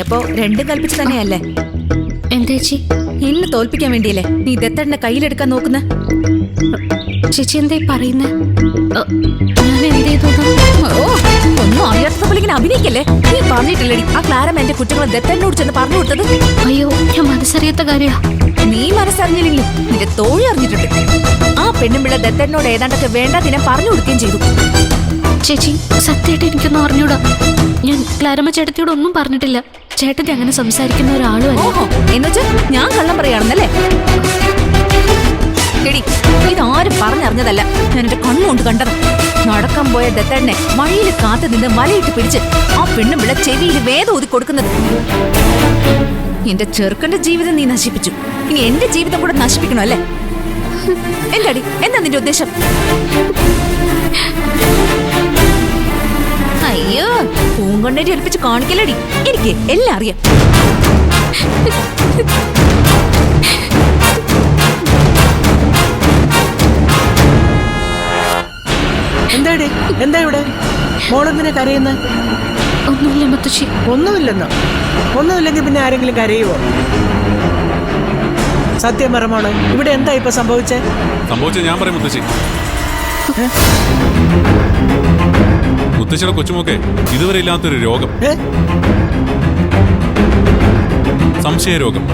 അപ്പോ രണ്ടും കൽപ്പിച്ച് തന്നെയല്ലേ? എന്തേച്ചി? എന്നെ തോൽപ്പിക്കാൻ വേണ്ടിയല്ലേ നീ ദത്തേട്ടനെ കയ്യിലെടുക്കാൻ നോക്കുന്ന? ചേച്ചി എന്തേ പറയുന്നേ? ഞാൻ എന്ത് ചെയ്തു? ഓ, ഒന്നും അറിയാത്ത പോലെ ഇങ്ങനെ അഭിനയിക്കല്ലേ. നീ പറഞ്ഞിട്ടില്ലടി ആ ക്ലാരമ്മ എന്റെ കുറ്റങ്ങൾ ദത്തേട്ടനോട് ചെന്ന് പറഞ്ഞു കൊടുത്തത്? അയ്യോ, ഞാൻ മനസ്സറിയാത്ത കാര്യാ. നീ മനസ്സറിഞ്ഞില്ലെങ്കിലും നിന്റെ തോഴി അറിഞ്ഞിട്ടുണ്ട്. ആ പെണ്ണുമ്പിള്ള ദത്തേട്ടനോട് ഏതാണ്ടൊക്കെ വേണ്ട ദിനം പറഞ്ഞു കൊടുക്കുകയും ചെയ്തു. ചേച്ചി സത്യമായിട്ട് എനിക്കൊന്നും അറിഞ്ഞൂടാ. ഞാൻ ക്ലാരമ്മ ചേട്ടത്തിയോട് ഒന്നും പറഞ്ഞിട്ടില്ല. ചേട്ടത്തി അങ്ങനെ സംസാരിക്കുന്ന ഒരാളും ഓഹോ, എന്നുവെച്ചാ ഞാൻ കള്ളം പറയാണെന്നല്ലേ? എടി, ഇതാരും പറഞ്ഞറിഞ്ഞതല്ല, ഞാൻ എന്റെ കണ്ണുകൊണ്ട് കണ്ടത്. നടക്കാൻ പോയ ദത്തേട്ടനെ വഴിയിൽ കാത്തു നിന്ന് വലയിട്ട് പിടിച്ച് ആ പെണ്ണുമ്പിള്ള ചെവിയിൽ വേദം ഊതി കൊടുക്കുന്നത്. എന്റെ ചെറുക്കന്റെ ജീവിതം നീ നശിപ്പിച്ചു, ഇനി എന്റെ ജീവിതം കൂടെ നശിപ്പിക്കണോ അല്ലേ? എന്താടി, എന്താ നിന്റെ ഉദ്ദേശം? അയ്യോ, പൂങ്കൊണ്ടേരി ഏൽപ്പിച്ച് കാണിക്കലടി. എനിക്ക് എല്ലാം അറിയാം. എന്താടി, എന്താ ഇവിടെ മോളെന്തിനെ കരയുന്ന? ഒന്നുമില്ല മുത്തശ്ശി. ഒന്നുമില്ലെന്നോ? ഒന്നുമില്ലെങ്കിൽ പിന്നെ ആരെങ്കിലും കരയുവോ? സത്യം പറ മോളെ, ഇവിടെ എന്താ ഇപ്പൊ സംഭവിച്ചേ? ഞാൻ പറയും മുത്തശ്ശി. മുത്തശ്ശിയുടെ കൊച്ചുമോക്കെ ഇതുവരെ ഇല്ലാത്തൊരു രോഗം, സംശയ രോഗം.